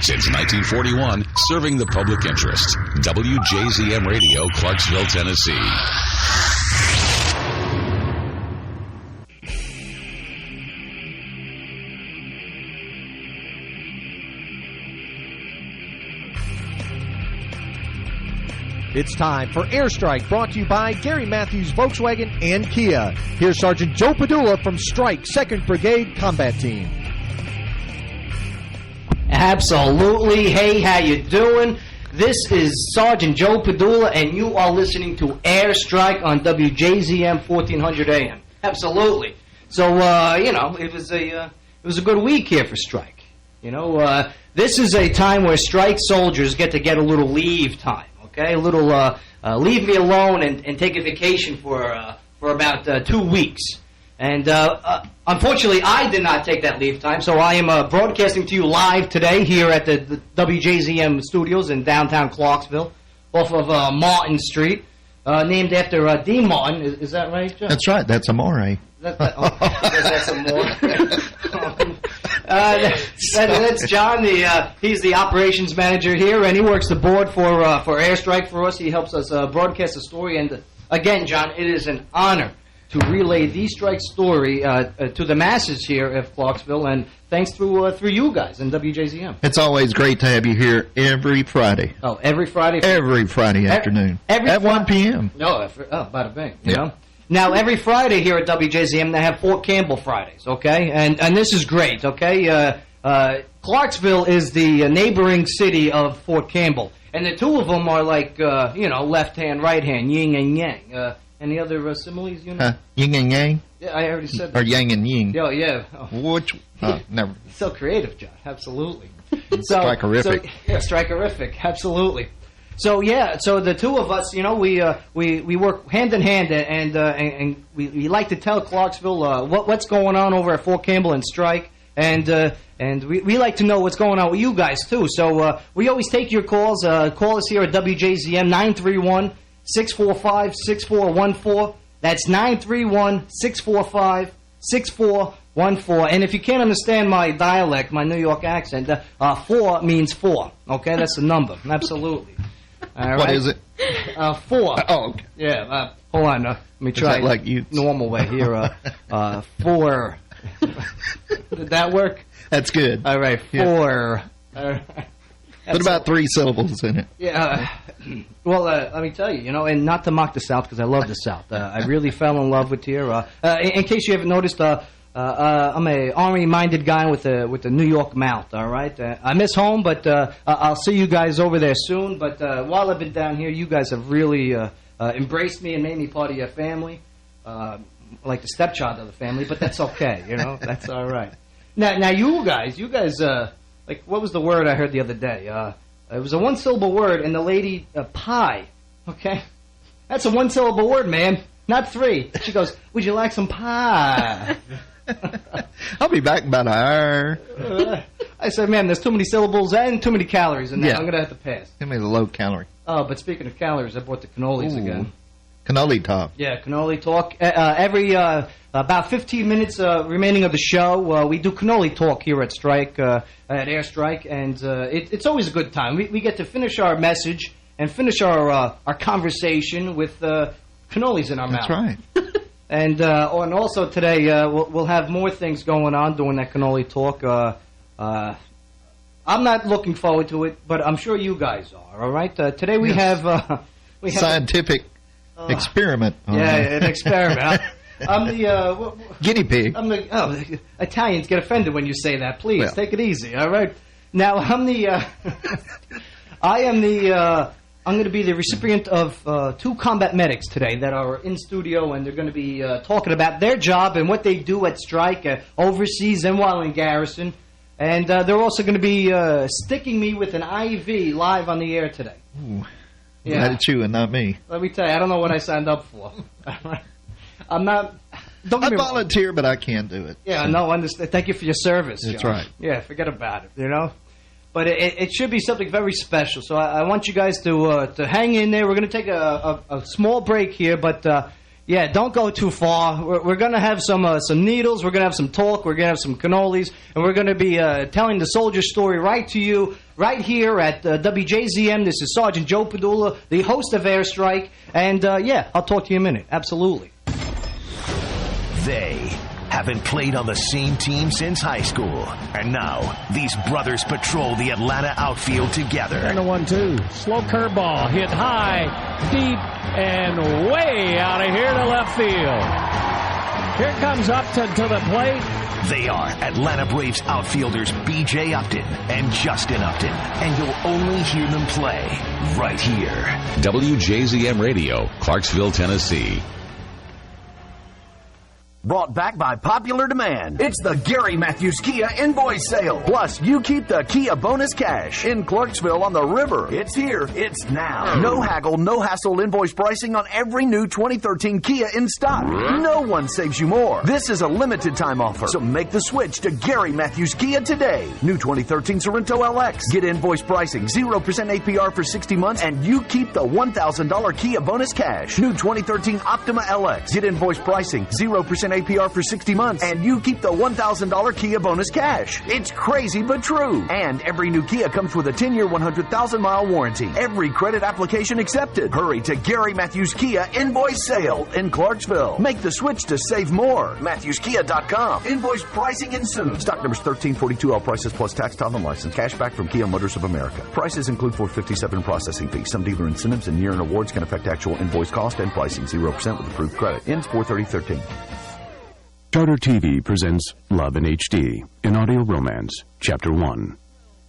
Since 1941, serving the public interest. WJZM Radio, Clarksville, Tennessee. It's time for Airstrike, brought to you by Gary Matthews Volkswagen and Kia. Here's Sergeant Joe Padula from Strike 2nd Brigade Combat Team. Absolutely. Hey, how you doing? This is Sergeant Joe Padula, and you are listening to Airstrike on WJZM 1400 AM. Absolutely. So, you know, it was a good week here for Strike. You know, this is a time where Strike soldiers get a little leave time. Okay, a little leave me alone and take a vacation for about 2 weeks. And unfortunately, I did not take that leave time, so I am broadcasting to you live today here at the WJZM Studios in downtown Clarksville, off of Martin Street, named after Dean Martin. Is that right, John? That's right. That's Amore. That's Amore. That's John. He's the operations manager here, and he works the board for Airstrike for us. He helps us broadcast the story. And again, John, it is an honor to relay the Strike story to the masses here at Clarksville, and thanks through you guys in WJZM. It's always great to have you here every Friday. Oh, every Friday? Every Friday afternoon. At 1 p.m. No, bada bing, you know? Now, every Friday here at WJZM, they have Fort Campbell Fridays, okay? And this is great, okay? Clarksville is the neighboring city of Fort Campbell, and the two of them are like, you know, left hand, right hand, yin and yang. Any other similes, you know? Yin and yang? Yeah, I already said that. Or yang and yin? Oh, yeah. Oh. Which? Never. So creative, John. Absolutely. Strikerific. Yeah, strikerific. Absolutely. So yeah, so the two of us, you know, we work hand in hand, and we like to tell Clarksville what's going on over at Fort Campbell and Strike, and we like to know what's going on with you guys too. So we always take your calls. Call us here at WJZM 931-645-6414. That's 931-645-6414. And if you can't understand my dialect, my New York accent, 4 means 4. Okay, that's the number. Absolutely. All right. What is it? 4. Oh, okay. Yeah. Hold on. Let me try like you normal way here. 4. Did that work? That's good. All right. 4. Yeah. Put about 3 syllables in it. Yeah. Well, let me tell you, you know, and not to mock the South, because I love the South. I really fell in love with here. In case you haven't noticed, I'm a Army-minded guy with a New York mouth, all right? I miss home, but I'll see you guys over there soon. But while I've been down here, you guys have really embraced me and made me part of your family, like the stepchild of the family, but that's okay, you know? That's all right. Now you guys, like, what was the word I heard the other day? It was a one-syllable word, and the lady, pie, okay? That's a one-syllable word, man, not 3. She goes, would you like some pie? I'll be back in about an hour. I said, man, there's too many syllables and too many calories in that. I'm going to have to pass. Give me the low calorie. Oh, but speaking of calories, I bought the cannolis again. Cannoli talk. Yeah, cannoli talk. Every about 15 minutes remaining of the show, we do cannoli talk here at Strike, at Airstrike, and it's always a good time. We get to finish our message and finish our conversation with cannolis in our mouth. That's right. And also today, we'll have more things going on during that cannoli talk. I'm not looking forward to it, but I'm sure you guys are, all right? Today we have... scientific experiment. Yeah, an experiment. I'm the... guinea pig. I'm the Italians get offended when you say that. Please, take it easy, all right? Now, I'm the... I'm going to be the recipient of 2 combat medics today that are in studio, and they're going to be talking about their job and what they do at Strike, overseas and while in garrison. And they're also going to be sticking me with an IV live on the air today. Ooh. Yeah. Glad it's you and not me. Let me tell you, I don't know what I signed up for. I'm not... I volunteer, but I can't do it. Yeah, so. No, understand. Thank you for your service. That's John. right. Yeah, forget about it, you know? But it should be something very special. So I want you guys to hang in there. We're going to take a small break here, but Yeah, don't go too far. We're going to have some needles. We're going to have some talk. We're going to have some cannolis. And we're going to be telling the soldier story right to you, right here at WJZM. This is Sergeant Joe Padula, the host of Airstrike. And, yeah, I'll talk to you in a minute. Absolutely. They haven't played on the same team since high school. And now, these brothers patrol the Atlanta outfield together. And the 1-2. Slow curveball. Hit high, deep, and way out of here to left field. Here comes Upton to the plate. They are Atlanta Braves outfielders B.J. Upton and Justin Upton. And you'll only hear them play right here. WJZM Radio, Clarksville, Tennessee. Brought back by popular demand. It's the Gary Matthews Kia Invoice Sale. Plus, you keep the Kia bonus cash. In Clarksville on the river. It's here. It's now. No haggle, no hassle invoice pricing on every new 2013 Kia in stock. No one saves you more. This is a limited time offer. So make the switch to Gary Matthews Kia today. New 2013 Sorrento LX. Get invoice pricing, 0% APR for 60 months, and you keep the $1,000 Kia bonus cash. New 2013 Optima LX. Get invoice pricing, 0% APR for 60 months, and you keep the $1,000 Kia bonus cash. It's crazy but true. And every new Kia comes with a 10-year, 100,000-mile warranty. Every credit application accepted. Hurry to Gary Matthews Kia Invoice Sale in Clarksville. Make the switch to save more. MatthewsKia.com. Invoice pricing ensues. Stock numbers 1342, all prices plus tax, title, and license. Cash back from Kia Motors of America. Prices include $457 processing fees. Some dealer incentives and year-end awards can affect actual invoice cost and pricing. 0% with approved credit. Ends 4/30/13. Charter TV presents Love in HD in Audio Romance, Chapter 1.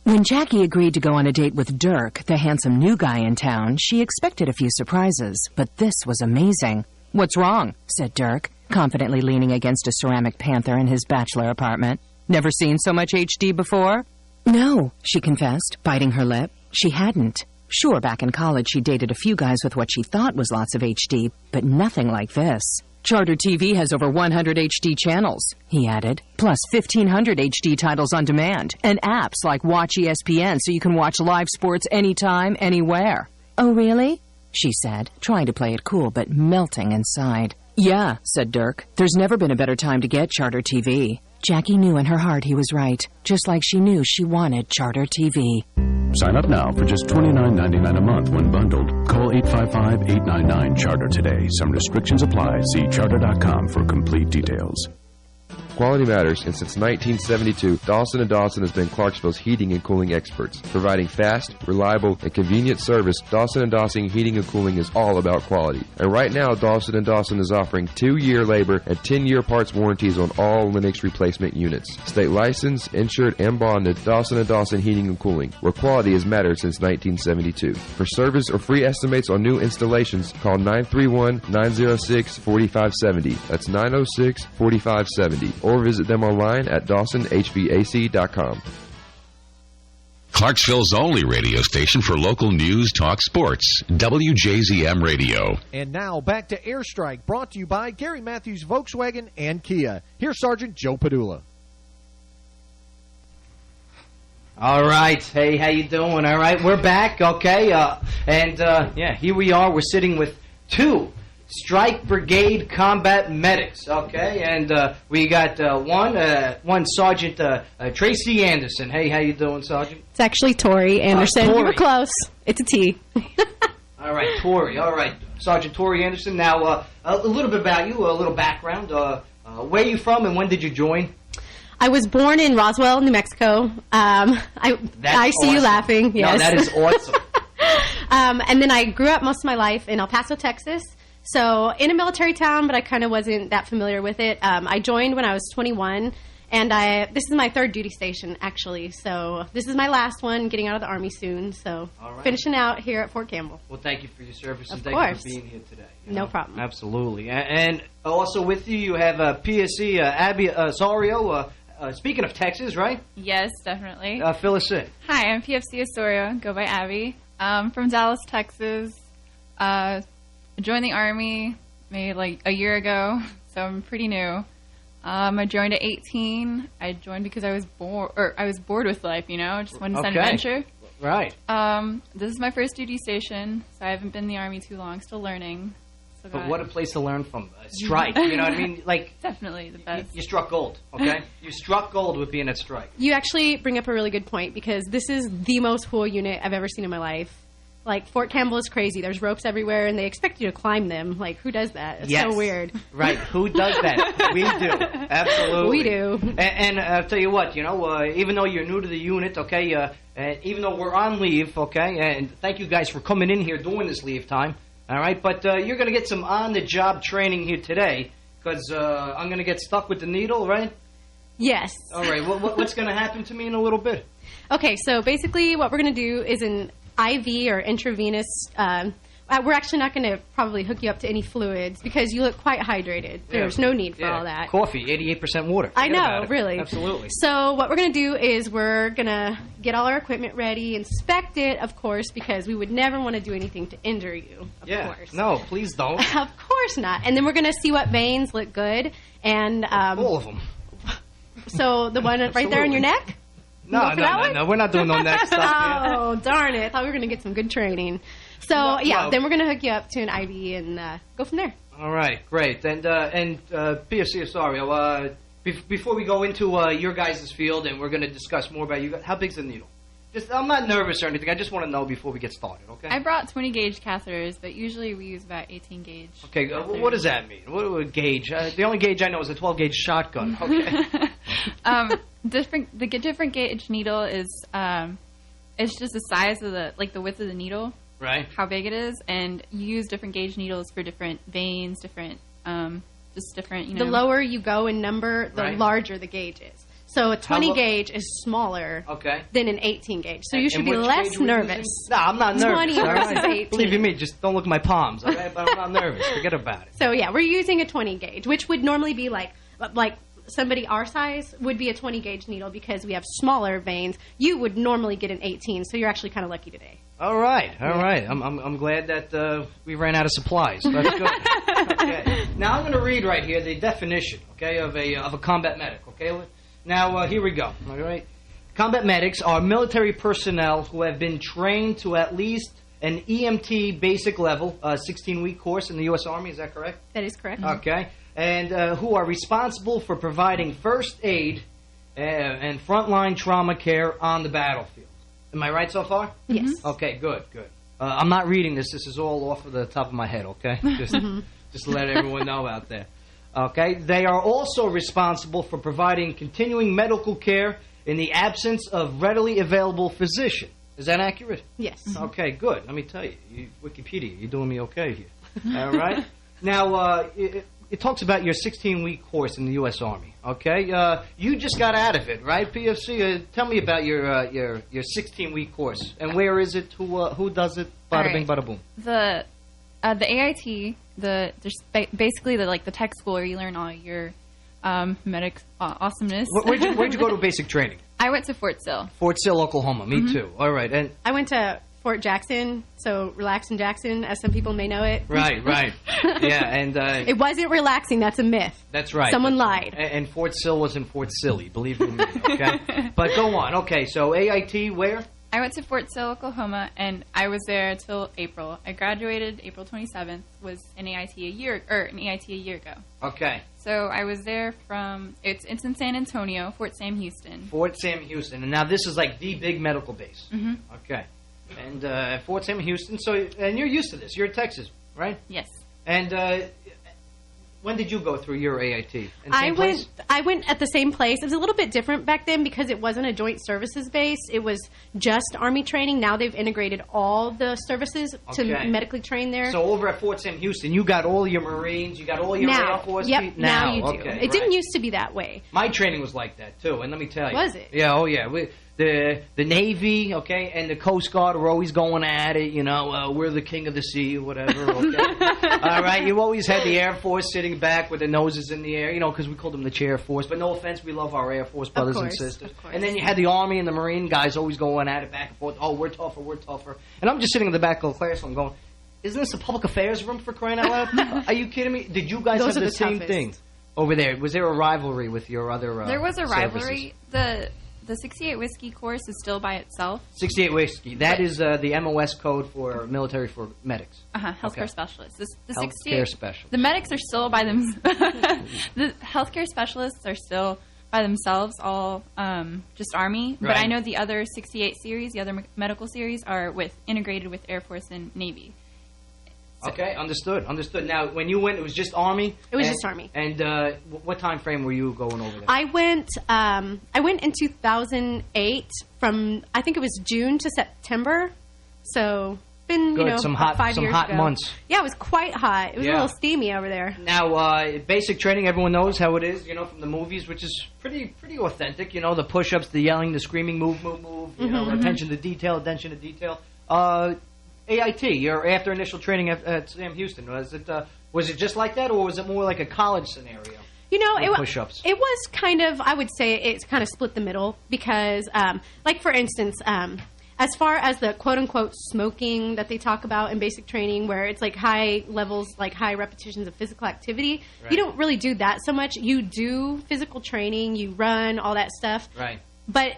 When Jackie agreed to go on a date with Dirk, the handsome new guy in town, she expected a few surprises, but this was amazing. "What's wrong?" said Dirk, confidently leaning against a ceramic panther in his bachelor apartment. "Never seen so much HD before?" "No," she confessed, biting her lip. She hadn't. Sure, back in college she dated a few guys with what she thought was lots of HD, but nothing like this. "Charter TV has over 100 HD channels," he added, "plus 1,500 HD titles on demand, and apps like Watch ESPN so you can watch live sports anytime, anywhere." "Oh, really?" she said, trying to play it cool but melting inside. "Yeah," said Dirk. "There's never been a better time to get Charter TV." Jackie knew in her heart he was right, just like she knew she wanted Charter TV. Sign up now for just $29.99 a month when bundled. Call 855-899-CHARTER today. Some restrictions apply. See charter.com for complete details. Quality matters, and since 1972, Dawson & Dawson has been Clarksville's heating and cooling experts. Providing fast, reliable, and convenient service, Dawson & Dawson Heating and Cooling is all about quality. And right now, Dawson & Dawson is offering 2-year labor and 10-year parts warranties on all Linux replacement units. State licensed, insured, and bonded, Dawson & Dawson Heating and Cooling, where quality has mattered since 1972. For service or free estimates on new installations, call 931-906-4570. That's 906-4570. Or visit them online at DawsonHVAC.com. Clarksville's only radio station for local news, talk, sports. WJZM Radio. And now back to Airstrike, brought to you by Gary Matthews Volkswagen and Kia. Here's Sergeant Joe Padula. All right. Hey, how you doing? All right, we're back, okay? Yeah, here we are. We're sitting with two Strike Brigade combat medics, okay? And we got one Sergeant Tracy Anderson. Hey, how you doing, Sergeant? It's actually Tori Anderson. Tori. You were close. It's a T. All right, Tori. All right, Sergeant Tori Anderson. Now, a little bit about you, a little background. Where are you from and when did you join? I was born in Roswell, New Mexico. I see you laughing. Yes. No, that is awesome. And then I grew up most of my life in El Paso, Texas. So in a military town, but I kind of wasn't that familiar with it. I joined when I was 21, and this is my third duty station, actually. So this is my last one, getting out of the Army soon. So finishing out here at Fort Campbell. Well, thank you for your service, and of thank course. you for being here today. No problem. Absolutely. And also with you, you have PSC Abbi Osorio. Speaking of Texas, right? Yes, definitely. Fill us in. Hi, I'm PFC Osorio, go by Abby. From Dallas, Texas. Joined the Army maybe like a year ago, so I'm pretty new. I joined at 18. I joined because I was bored with life, you know, just wanted an adventure. Right. This is my first duty station, so I haven't been in the Army too long, still learning. So but what a place to learn from. Strike, you know what I mean? Like, definitely the best. You struck gold, okay? You struck gold with being at Strike. You actually bring up a really good point because this is the most cool unit I've ever seen in my life. Like, Fort Campbell is crazy. There's ropes everywhere, and they expect you to climb them. Like, who does that? It's so weird. Right. Who does that? We do. Absolutely. We do. And I'll tell you what, even though you're new to the unit, okay, even though we're on leave, okay, and thank you guys for coming in here during this leave time, all right, but you're going to get some on-the-job training here today because I'm going to get stuck with the needle, right? Yes. All right. What's going to happen to me in a little bit? Okay, so basically what we're going to do is an IV or intravenous. We're actually not going to probably hook you up to any fluids because you look quite hydrated. There's no need for all that. Coffee, 88% water. I know, really. Absolutely. So what we're going to do is we're going to get all our equipment ready, inspect it, of course, because we would never want to do anything to injure you, of course. No, please don't. Of course not. And then we're going to see what veins look good. And all of them. So the one right there in your neck? No, we're not doing no neck stuff. Oh, darn it. I thought we were going to get some good training. So, then we're going to hook you up to an IV and go from there. All right, great. And Abbi Osorio, before we go into your guys' field and we're going to discuss more about you, how big's the needle? I'm not nervous or anything. I just want to know before we get started, okay? I brought 20 gauge catheters, but usually we use about 18 gauge. Okay, what does that mean? What gauge? The only gauge I know is a 12 gauge shotgun. Okay. The different gauge needle is it's just the size of the width of the needle, right? How big it is, and you use different gauge needles for different veins, different. The lower you go in number, the larger the gauge is. So a 20 gauge is smaller than an 18 gauge. So you should be less nervous. No, I'm not nervous. 20 versus 18. Believe you me, just don't look at my palms, okay? But I'm not nervous. Forget about it. So yeah, we're using a 20 gauge, which would normally be like somebody our size would be a 20 gauge needle because we have smaller veins. You would normally get an 18, so you're actually kind of lucky today. All right. I'm glad that we ran out of supplies. That's good. Okay. Now I'm going to read right here the definition, okay, of a combat medic. Okay. Now here we go. All right. Combat medics are military personnel who have been trained to at least an EMT basic level, 16-week course in the U.S. Army. Is that correct? That is correct. Okay. And who are responsible for providing first aid and frontline trauma care on the battlefield. Am I right so far? Yes. Okay, good. I'm not reading this. This is all off of the top of my head, okay? Just to let everyone know out there. Okay? They are also responsible for providing continuing medical care in the absence of readily available physician. Is that accurate? Yes. Okay, good. Let me tell you, Wikipedia, you're doing me okay here. All right? Now, it talks about your 16-week course in the U.S. Army, okay? You just got out of it, right, PFC? Tell me about your 16-week course. And where is it? Who does it? Bada bing, bada boom. The AIT, basically the tech school where you learn all your medic awesomeness. Where'd you go to basic training? I went to Fort Sill. Fort Sill, Oklahoma. Me too. All right. And I went to Fort Jackson, so Relaxing Jackson, as some people may know it. Right. Yeah, and it wasn't relaxing. That's a myth. That's right. Someone lied. And Fort Sill wasn't Fort Silly, believe me. Okay, but go on. Okay, so AIT where? I went to Fort Sill, Oklahoma, and I was there till April. I graduated April 27th. Was an AIT a year ago. Okay. So I was there from it's in San Antonio, Fort Sam Houston. Fort Sam Houston, and now this is like the big medical base. Mm-hmm. Okay. And Fort Sam Houston. And you're used to this. You're in Texas, right? Yes. And when did you go through your AIT? I went at the same place. It was a little bit different back then because it wasn't a joint services base. It was just Army training. Now they've integrated all the services to medically train there. So over at Fort Sam Houston, you got all your Marines, you got all your Air Force people? Yep, now you do. Okay, it didn't used to be that way. My training was like that, too, and let me tell you. Was it? Yeah, oh yeah. The Navy, okay, and the Coast Guard were always going at it, we're the king of the sea or whatever, okay? All right, you always had the Air Force sitting back with their noses in the air, because we called them the chair force, but no offense, we love our Air Force brothers and sisters. And then you had the Army and the Marine guys always going at it back and forth, oh, we're tougher. And I'm just sitting in the back of the classroom going, isn't this a public affairs room for crying out loud? Are you kidding me? Did you guys have the same thing over there? Was there a rivalry with your other There was a rivalry. services? The 68 Whiskey course is still by itself. 68 Whiskey. That is the MOS code for military for medics. Healthcare specialists. The Healthcare 68 specialists. The medics are still by them. The healthcare specialists are still by themselves, all just Army. But I know the other 68 series, the other medical series, are integrated with Air Force and Navy. Okay, understood. Now, when you went, it was just Army? It was just Army. And what time frame were you going over there? I went in 2008 from, I think it was June to September. So, been, Good. Some hot 5 years hot ago. months. Yeah, it was quite hot. It was a little steamy over there. Now, basic training, everyone knows how it is, from the movies, which is pretty authentic. The push-ups, the yelling, the screaming, move, attention to detail. AIT, your after initial training at Sam Houston, was it just like that, or was it more like a college scenario? Push-ups. It was kind of, I would say it's kind of split the middle because, like for instance, as far as the quote-unquote smoking that they talk about in basic training, where it's like high levels, like high repetitions of physical activity, you don't really do that so much. You do physical training, you run, all that stuff. Right. But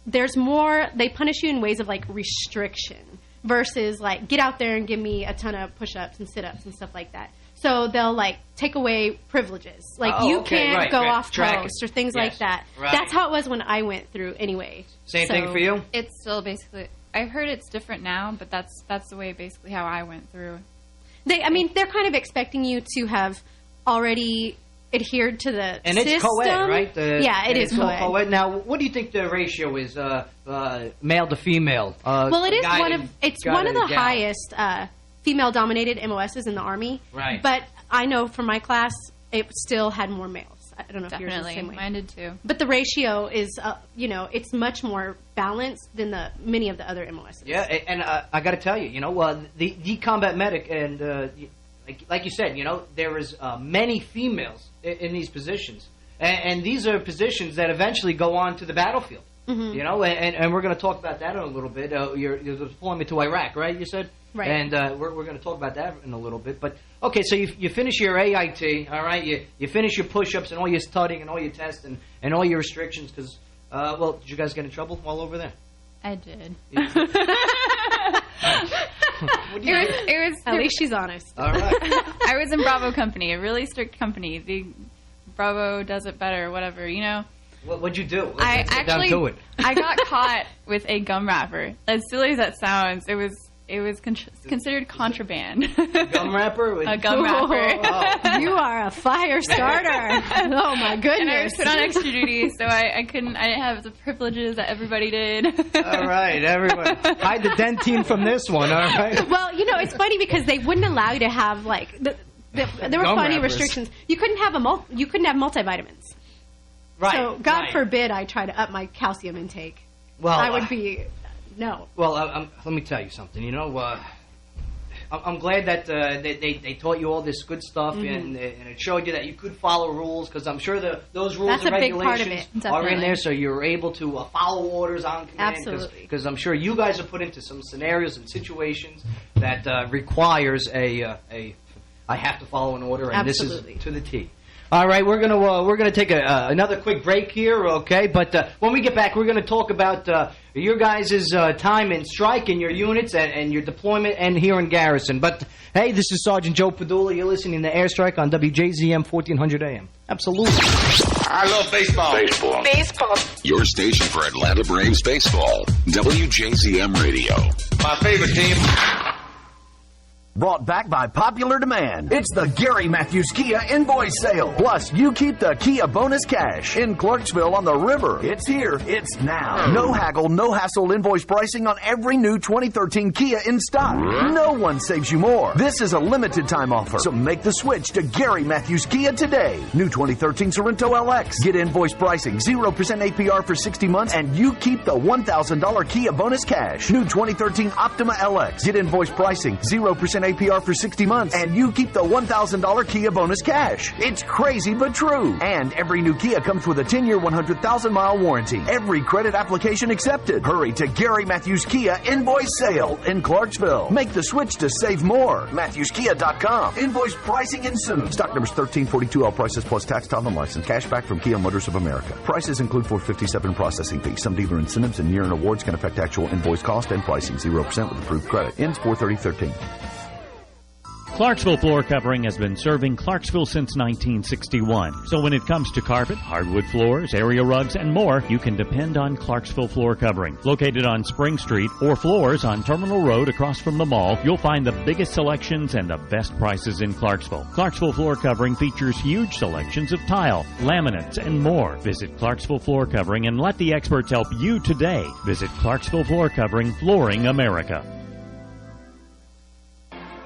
there's more, they punish you in ways of like restriction versus like get out there and give me a ton of push-ups and sit-ups and stuff like that. So they'll like take away privileges. Like you can't go off post or things like that. Right. That's how it was when I went through anyway. Same thing for you? It's still basically, I've heard it's different now, but that's the way basically how I went through. They're kind of expecting you to have already adhered to the and system. It's co-ed, right? It is co-ed. Now, what do you think the ratio is, male to female? Well, it is one of the highest female-dominated MOSs in the Army. Right. But I know from my class, it still had more males. I don't know if yours is the same way. Mine did too. But the ratio is, it's much more balanced than many of the other MOSs. Yeah, and I got to tell you, the combat medic and like you said, there is many females in these positions, and these are positions that eventually go on to the battlefield. Mm-hmm. And we're going to talk about that in a little bit. Your deployment to Iraq, right? You said, right? And we're going to talk about that in a little bit. But okay, so you finish your AIT, all right? You finish your push-ups and all your studying and all your tests and all your restrictions. Because, did you guys get in trouble while over there? I did. It was. At least she's honest. All right. I was in Bravo company, a really strict company. The Bravo does it better, whatever, What'd you do? I got caught with a gum wrapper. As silly as that sounds, it was considered contraband. Gum wrapper? A gum wrapper. Oh. You are a fire starter. Oh my goodness. And I was put on extra duty, so I didn't have the privileges that everybody did. All right, everyone. Hide the dentine from this one, all right? Well, it's funny because they wouldn't allow you to have there were funny restrictions. You couldn't have multivitamins. Right. So, God forbid I try to up my calcium intake. Well, I would be, no. Well, let me tell you something. I'm glad that they taught you all this good stuff, and it showed you that you could follow rules, because I'm sure those rules and regulations are in there, so you're able to follow orders on command. Absolutely. Because I'm sure you guys are put into some scenarios and situations that requires I have to follow an order, and Absolutely. This is to the T. All right, we're gonna take another quick break here, okay? But when we get back, we're gonna talk about your guys' time in strike and your units and your deployment and here in garrison. But hey, this is Sergeant Joe Padula. You're listening to Airstrike on WJZM 1400 AM. Absolutely. I love baseball. Baseball. Your station for Atlanta Braves baseball. WJZM Radio. My favorite team. Brought back by popular demand. It's the Gary Matthews Kia Invoice Sale. Plus, you keep the Kia bonus cash in Clarksville on the river. It's here. It's now. No haggle, no hassle invoice pricing on every new 2013 Kia in stock. No one saves you more. This is a limited time offer, so make the switch to Gary Matthews Kia today. New 2013 Sorrento LX. Get invoice pricing, 0% APR for 60 months, and you keep the $1,000 Kia bonus cash. New 2013 Optima LX. Get invoice pricing, 0% APR for 60 months, and you keep the $1,000 Kia bonus cash. It's crazy but true. And every new Kia comes with a 10-year, 100,000-mile warranty. Every credit application accepted. Hurry to Gary Matthews Kia Invoice Sale in Clarksville. Make the switch to save more. MatthewsKia.com. Invoice pricing and soon. Stock numbers 1342, all prices plus tax, title, and license. Cashback from Kia Motors of America. Prices include $457 processing fee. Some dealer incentives and year-end awards can affect actual invoice cost and pricing. 0% with approved credit. Ends 4/30/13. Clarksville Floor Covering has been serving Clarksville since 1961. So when it comes to carpet, hardwood floors, area rugs, and more, you can depend on Clarksville Floor Covering. Located on Spring Street or Floors on Terminal Road across from the mall, you'll find the biggest selections and the best prices in Clarksville. Clarksville Floor Covering features huge selections of tile, laminates, and more. Visit Clarksville Floor Covering and let the experts help you today. Visit Clarksville Floor Covering, Flooring America.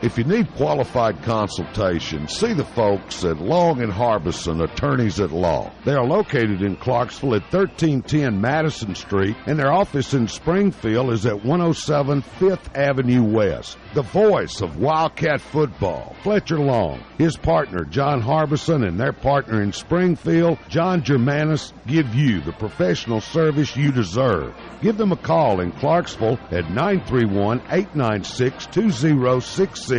If you need qualified consultation, see the folks at Long & Harbison, Attorneys at Law. They are located in Clarksville at 1310 Madison Street, and their office in Springfield is at 107 5th Avenue West. The voice of Wildcat football, Fletcher Long, his partner John Harbison, and their partner in Springfield, John Germanis, give you the professional service you deserve. Give them a call in Clarksville at 931-896-2066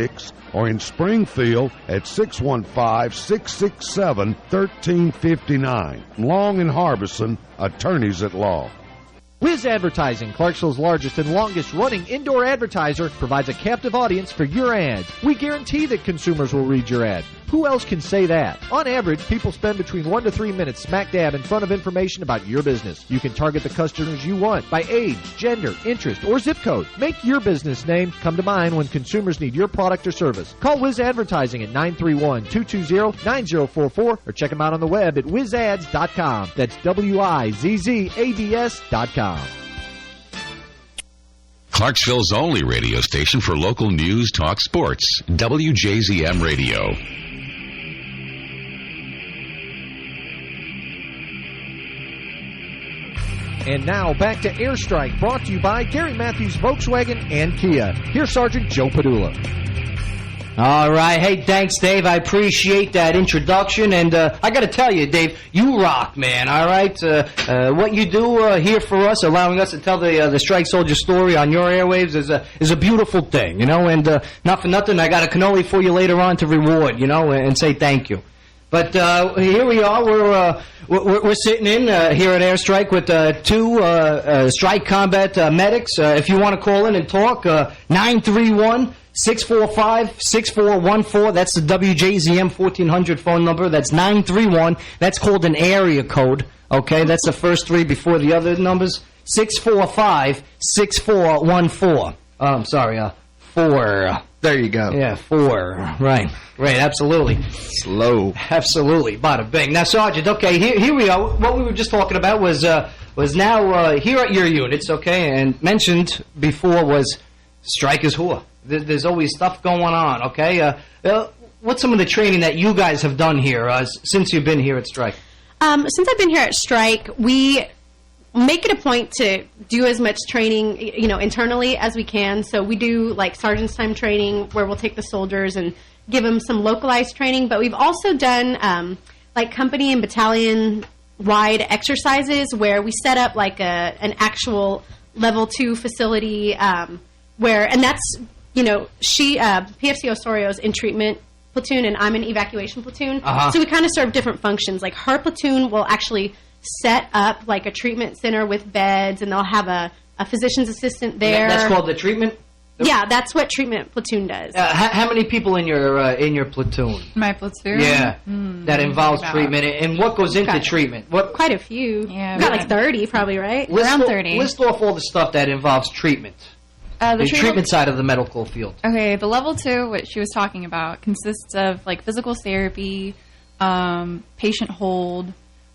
or in Springfield at 615-667-1359. Long & Harbison, Attorneys at Law. Wiz Advertising, Clarksville's largest and longest-running indoor advertiser, provides a captive audience for your ads. We guarantee that consumers will read your ad. Who else can say that? On average, people spend between 1 to 3 minutes smack dab in front of information about your business. You can target the customers you want by age, gender, interest, or zip code. Make your business name come to mind when consumers need your product or service. Call Wiz Advertising at 931-220-9044 or check them out on the web at wizads.com. That's WIZZADS.com. Clarksville's only radio station for local news, talk, sports. WJZM Radio. And now back to Airstrike, brought to you by Gary Matthews Volkswagen and Kia. Here's Sergeant Joe Padula. All right. Hey, thanks, Dave. I appreciate that introduction. And I got to tell you, Dave, you rock, man. All right. What you do here for us, allowing us to tell the Strike Soldier story on your airwaves is a beautiful thing, you know. And not for nothing, I got a cannoli for you later on to reward, you know, and say thank you. But here we are. We're sitting in here at Airstrike with two Strike Combat medics. If you want to call in and talk, 931-645-6414. That's the WJZM 1400 phone number. That's 931. That's called an area code. Okay, that's the first three before the other numbers. 645-6414. I'm sorry, 4. There you go. Yeah, 4. Right, absolutely. Slow. Absolutely. Bada bing. Now, Sergeant, okay, here we are. What we were just talking about was now here at your units, okay, and mentioned before was Strike is whore. There's always stuff going on, okay? What's some of the training that you guys have done here since you've been here at Strike? Since I've been here at Strike, we make it a point to do as much training, you know, internally as we can. So we do like sergeant's time training where we'll take the soldiers and give them some localized training. But we've also done like company and battalion wide exercises where we set up like an actual level 2 facility where, and that's, you know, Pfc Osorio is in treatment platoon and I'm in evacuation platoon. So we kind of serve different functions. Like her platoon will actually set up like a treatment center with beds, and they'll have a physician's assistant there. That's called the treatment? Yeah, that's what treatment platoon does. How many people in your platoon? My platoon? Yeah, that involves treatment. And what goes into treatment? Quite a few. Yeah, got like 30 probably, right? Around 30. List off all the stuff that involves treatment. The treatment side of the medical field. Okay, the level 2, what she was talking about, consists of like physical therapy, patient hold,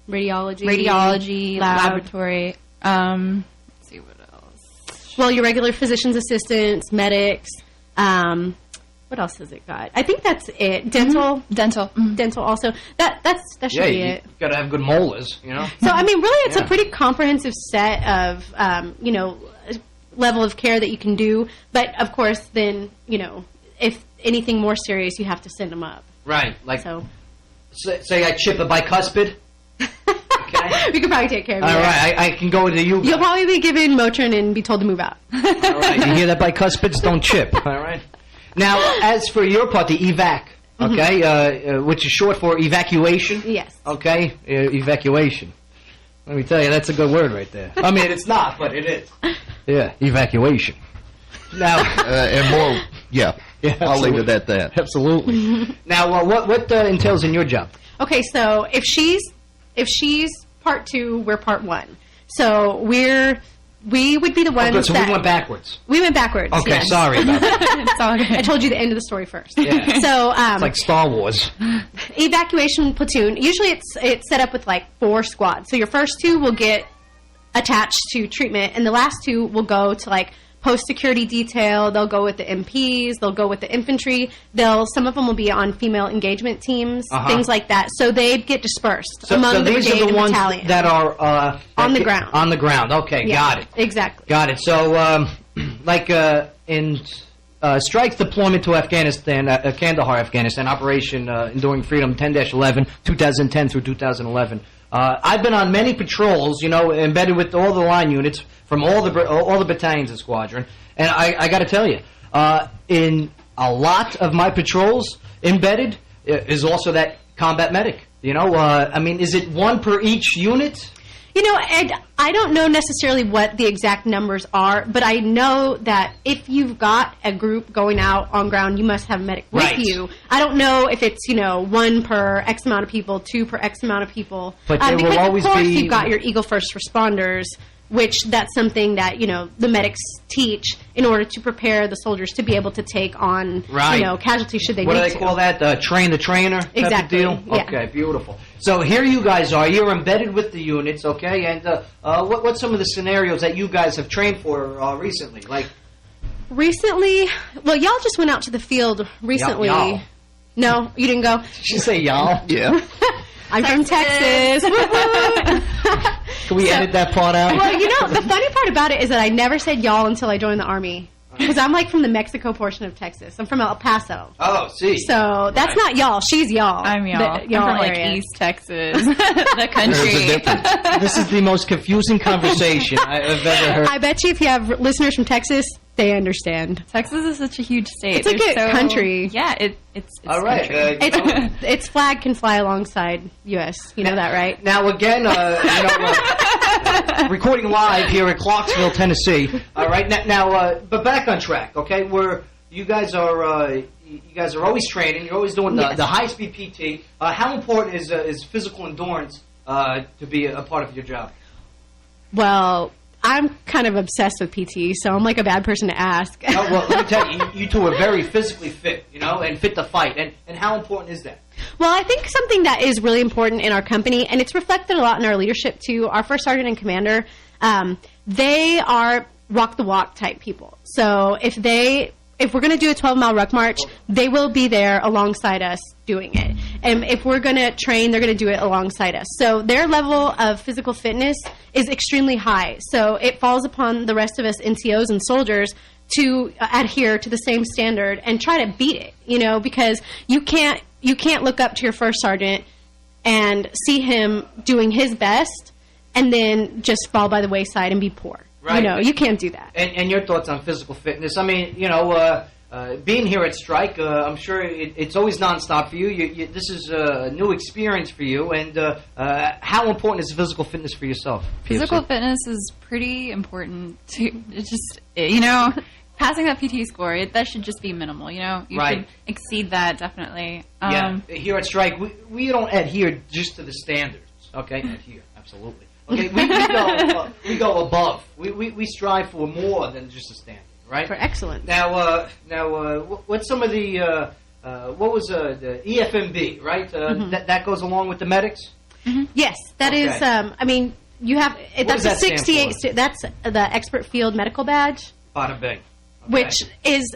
radiology, laboratory. Let's see what else. Well, your regular physician's assistants, medics. What else has it got? I think that's it. Dental, dental also. That should be it. You got to have good molars, you know. So I mean, really, it's a pretty comprehensive set of you know, level of care that you can do. But of course, then you know, if anything more serious, you have to send them up. Right. Like, so. Say I chip a bicuspid. Okay. We could probably take care of you. All right, I can go to you. You'll probably be given Motrin and be told to move out. All right, you hear that? Bicuspids don't chip. All right. Now, as for your part, the evac, okay, which is short for evacuation. Yes. Okay, evacuation. Let me tell you, that's a good word right there. I mean, it's not, but it is. Yeah, evacuation. Now, and more, yeah I'll leave it at that. Absolutely. Now, what entails in your job? Okay, so if she's part 2, we're part 1. So we would be the ones so we went backwards. We went backwards. Okay, yes. sorry about that. It's all good. I told you the end of the story first. Yeah. So it's like Star Wars. Evacuation platoon. Usually it's set up with like 4 squads. So your first 2 will get attached to treatment, and the last 2 will go to like post-security detail. They'll go with the MPs. They'll go with the infantry. Some of them will be on female engagement teams, things like that. So they get dispersed among the these brigade are the ones battalion. that are on the ground. On the ground. Okay, got it. Exactly. Got it. So, in Strike's deployment to Afghanistan, Kandahar, Afghanistan, Operation Enduring Freedom 10-11, 2010 through 2011. I've been on many patrols, embedded with all the line units from all the battalions of squadron, and I got to tell you, in a lot of my patrols, embedded is also that combat medic. I mean, is it 1 per each unit? Ed, I don't know necessarily what the exact numbers are, but I know that if you've got a group going out on ground, you must have a medic with you. I don't know if it's, 1 per X amount of people, 2 per X amount of people. But there will always of course be... you've got your Eagle First responders, which that's something that, the medics teach in order to prepare the soldiers to be able to take on, casualties should they need to. What do they call that? Train the trainer type exactly. of deal? Yeah. Okay, beautiful. So here you guys are. You're embedded with the units, okay? And what's some of the scenarios that you guys have trained for recently? Recently? Well, y'all just went out to the field recently. Y'all. No, you didn't go? Did you say y'all? Yeah. I'm from Texas. Can we edit that part out? Well, the funny part about it is that I never said y'all until I joined the Army. Because I'm from the Mexico portion of Texas. I'm from El Paso. Oh, see. So that's not y'all. She's y'all. I'm y'all. Y'all I'm from East Texas, the country. This is the most confusing conversation I've ever heard. I bet you if you have listeners from Texas, they understand. Texas is such a huge state. It's a good country. Yeah, it's all right. Its flag can fly alongside U.S. You know that, right? Now, again, recording live here at Clarksville, Tennessee. All right. Now, but back on track, okay? You guys are always training. You're always doing the high-speed PT. How important is physical endurance to be a part of your job? Well, I'm kind of obsessed with PT, so I'm like a bad person to ask. No, well, let me tell you, you two are very physically fit, and fit to fight. And how important is that? Well, I think something that is really important in our company, and it's reflected a lot in our leadership too, our first sergeant and commander, they are walk-the-walk type people. So if we're going to do a 12-mile ruck march, they will be there alongside us doing it. And if we're going to train, they're going to do it alongside us. So their level of physical fitness is extremely high. So it falls upon the rest of us NCOs and soldiers to adhere to the same standard and try to beat it, because you can't look up to your first sergeant and see him doing his best and then just fall by the wayside and be poor. Right. You can't do that. And your thoughts on physical fitness? I mean, being here at Strike, I'm sure it's always nonstop for you. This is a new experience for you. And how important is physical fitness for yourself? Physical fitness is pretty important. Passing that PT score, that should just be minimal. You should exceed that, definitely. Here at Strike, we don't adhere just to the standards. Okay, adhere, absolutely. Okay, we go above. We strive for more than just a standard, right? For excellence. Now, what's some of the what was the EFMB, right? That goes along with the medics. Mm-hmm. Yes, that is. I mean, you have that's a 68. That's the expert field medical badge. Bada bing. Okay. Which is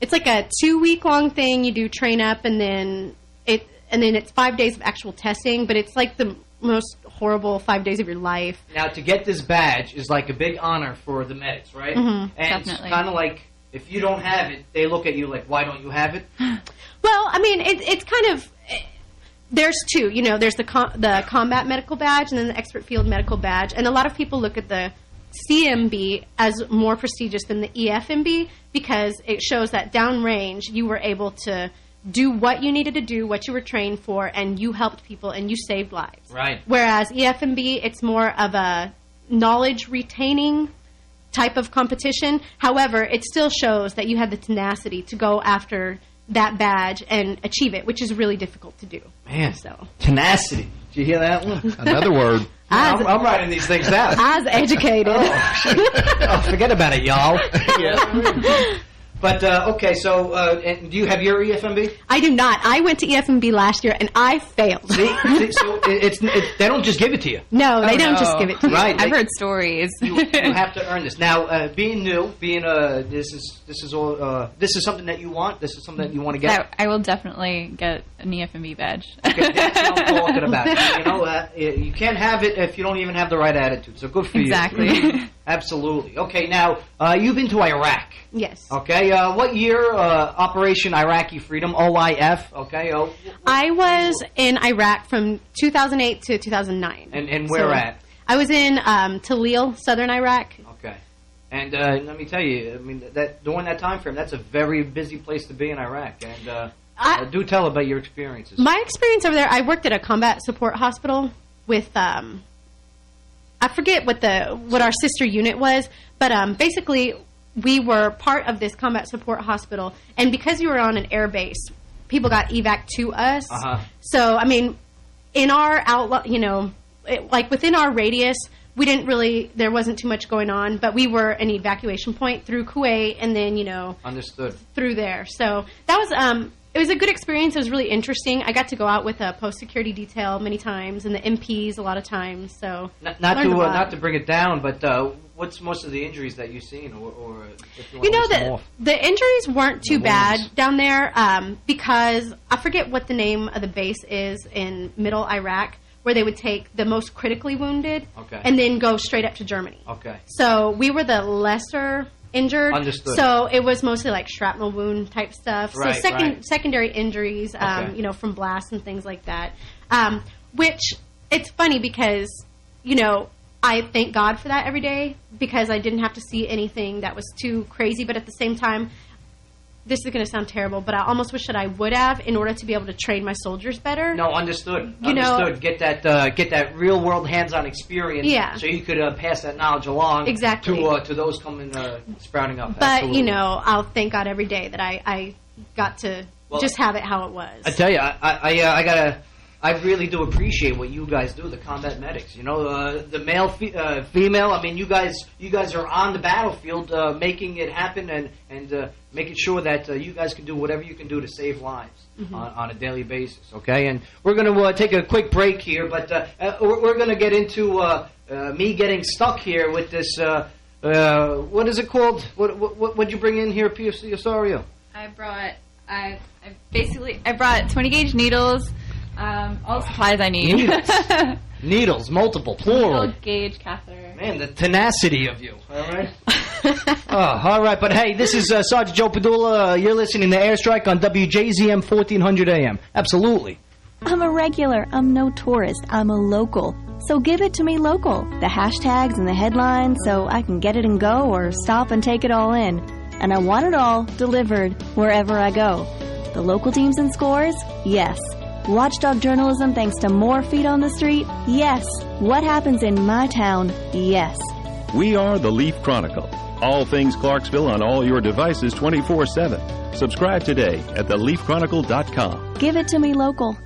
it's like a 2-week-long thing. You do train up, and then it's 5 days of actual testing. But it's like the most horrible 5 days of your life. Now, to get this badge is like a big honor for the medics, right? Mm-hmm, and definitely. it's kind of like if you don't have it, they look at you like, why don't you have it? Well, I mean, it's kind of, there's two. You know, there's the combat medical badge and then the expert field medical badge. And a lot of people look at the CMB as more prestigious than the EFMB because it shows that downrange you were able to do what you needed to do, what you were trained for, and you helped people and you saved lives. Right. Whereas EFMB, it's more of a knowledge retaining type of competition. However, it still shows that you had the tenacity to go after that badge and achieve it, which is really difficult to do. Man, so tenacity. Did you hear that one? Another word. I'm writing these things down. I was educated. Oh, forget about it, y'all. Yeah. But, okay, so do you have your EFMB? I do not. I went to EFMB last year, and I failed. See so they don't just give it to you. No, they don't just give it to you. Right. I've heard stories. You have to earn this. Now, being new, this is something that you want? This is something that you want to get? I will definitely get an EFMB badge. Okay, that's what I'm talking about. You know, you can't have it if you don't even have the right attitude, so good for you. Exactly. Absolutely. Okay, now, you've been to Iraq. Yes. Okay, what year, Operation Iraqi Freedom, OIF, okay? I was in Iraq from 2008 to 2009. And where at? I was in Talil, southern Iraq. Okay. And let me tell you, I mean, that during that time frame, that's a very busy place to be in Iraq. And do tell about your experiences. My experience over there, I worked at a combat support hospital with... I forget what our sister unit was, but basically we were part of this combat support hospital, and because you were on an air base, people got evac to us. So, I mean, in our outlet, you know, like within our radius, we didn't really, there wasn't too much going on, but we were an evacuation point through Kuwait, and then, you know, understood through there. So that was it was a good experience. It was really interesting. I got to go out with a post-security detail many times, and the MPs a lot of times. So not to bring it down, but what's most of the injuries that you've seen, or if you want to off? The injuries weren't too bad down there because I forget what the name of the base is in Middle Iraq, where they would take the most critically wounded and then go straight up to Germany. Okay. So we were the lesser injured. Understood. So it was mostly like shrapnel wound type stuff. Right, so secondary injuries, you know, from blasts and things like that. Which it's funny because, you know, I thank God for that every day because I didn't have to see anything that was too crazy. But at the same time, this is going to sound terrible, but I almost wish that I would have in order to be able to train my soldiers better. No, understood. You know, get that real world hands-on experience. Yeah. So you could pass that knowledge along. Exactly. To those coming sprouting up. But Absolutely. you know, I'll thank God every day that I got to just have it how it was. I tell you, I really do appreciate what you guys do, the combat medics. You know, the male, female. I mean, you guys are on the battlefield, making it happen and making sure that you guys can do whatever you can do to save lives on a daily basis. Okay, and we're going to take a quick break here, but we're going to get into me getting stuck here with this. What is it called? What'd you bring in here, Abbi Osorio? I brought 20 gauge needles. All the supplies I need. Needles, multiple, plural. Needle gauge catheter. Man, the tenacity of you. All right. All right. But hey, this is Sergeant Joe Padula. You're listening to Airstrike on WJZM 1400 AM. Absolutely. I'm a regular. I'm no tourist. I'm a local. So give it to me local. The hashtags and the headlines so I can get it and go or stop and take it all in. And I want it all delivered wherever I go. The local teams and scores? Yes. Watchdog journalism thanks to more feet on the street? Yes. What happens in my town? Yes. We are the Leaf Chronicle. All things Clarksville on all your devices 24/7. Subscribe today at theleafchronicle.com. Give it to me local.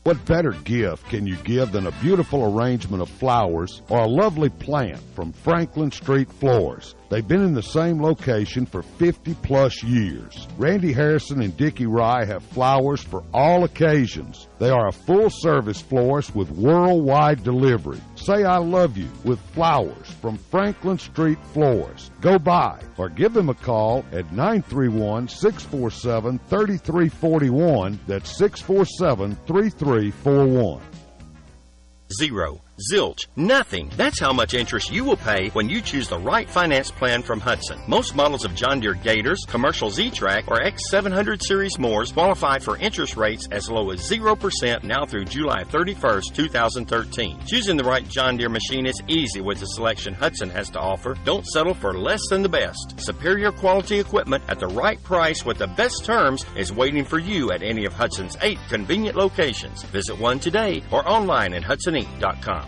What better gift can you give than a beautiful arrangement of flowers or a lovely plant from Franklin Street Flowers? They've been in the same location for 50-plus years. Randy Harrison and Dickie Rye have flowers for all occasions. They are a full-service florist with worldwide delivery. Say I love you with flowers from Franklin Street Flowers. Go by or give them a call at 931-647-3341. That's 647-3341. 0 Zilch. Nothing. That's how much interest you will pay when you choose the right finance plan from Hudson. Most models of John Deere Gators, commercial Z-Track, or X700 Series Moors qualify for interest rates as low as 0% now through July 31st, 2013. Choosing the right John Deere machine is easy with the selection Hudson has to offer. Don't settle for less than the best. Superior quality equipment at the right price with the best terms is waiting for you at any of Hudson's 8 convenient locations. Visit one today or online at HudsonInc.com.